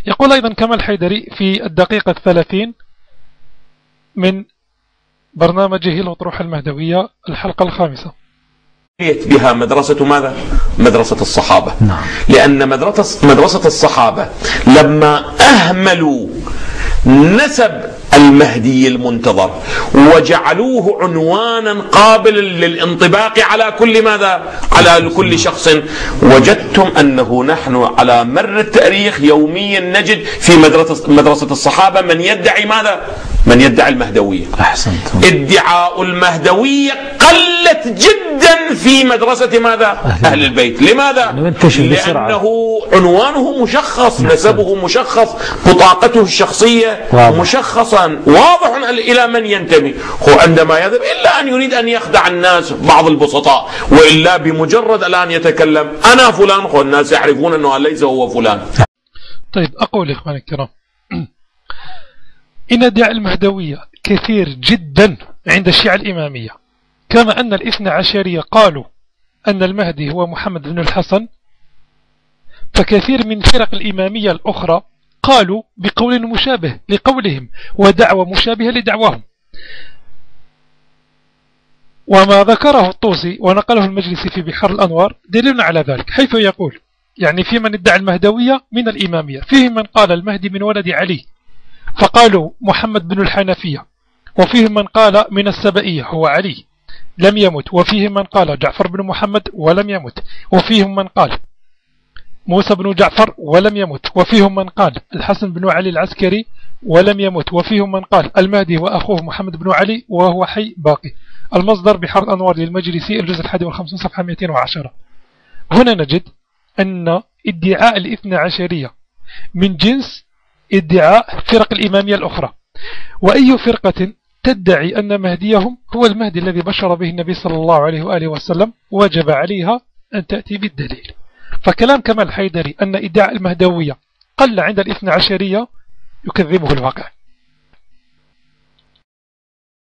يقول أيضا كمال حيدري في الدقيقة 30 من برنامجه الأطروحة المهدوية الحلقة 5: بها مدرسة ماذا؟ مدرسة الصحابة. لأن مدرسة الصحابة لما أهملوا نسب المهدي المنتظر وجعلوه عنوانا قابلا للانطباق على كل ماذا؟ على كل شخص، وجدتم أنه نحن على مر التاريخ يوميا نجد في مدرسة الصحابة من يدعي ماذا؟ من يدعي المهدوية. أحسنتم. ادعاء المهدوية قلت جدا في مدرسة ماذا؟ أهل البيت. لماذا؟ لأنه عنوانه مشخص، نسبه مشخص، بطاقته الشخصية مشخصا واضح إلى من ينتمي. هو عندما يذهب إلا أن يريد أن يخدع الناس بعض البسطاء، وإلا بمجرد الآن يتكلم أنا فلان، هو الناس يعرفون أنه ليس هو فلان. طيب أقول إخواني الكرام، إن ادعاء المهدوية كثير جدا عند الشيعة الإمامية، كما أن الاثنى عشرية قالوا أن المهدي هو محمد بن الحسن، فكثير من فرق الإمامية الأخرى قالوا بقول مشابه لقولهم ودعوة مشابهة لدعواهم. وما ذكره الطوسي ونقله المجلسي في بحار الأنوار دليل على ذلك، حيث يقول يعني في من ادعى المهدوية من الإمامية فيه من قال المهدي من ولد علي فقالوا محمد بن الحنفية، وفيه من قال من السبئية هو علي لم يمت، وفيه من قال جعفر بن محمد ولم يمت، وفيهم من قال موسى بن جعفر ولم يمت، وفيهم من قال الحسن بن علي العسكري ولم يمت، وفيهم من قال المهدي وأخوه محمد بن علي وهو حي باقي. المصدر بحار الأنوار للمجلسي الجزء 51 صفحة 210. هنا نجد أن ادعاء الاثنى عشرية من جنس ادعاء فرق الإمامية الأخرى، وأي فرقة تدعي أن مهديهم هو المهدي الذي بشر به النبي صلى الله عليه وآله وسلم وجب عليها أن تأتي بالدليل. فكلام كمال حيدري أن ادعاء المهدوية قل عند الاثنى عشرية يكذبه الواقع.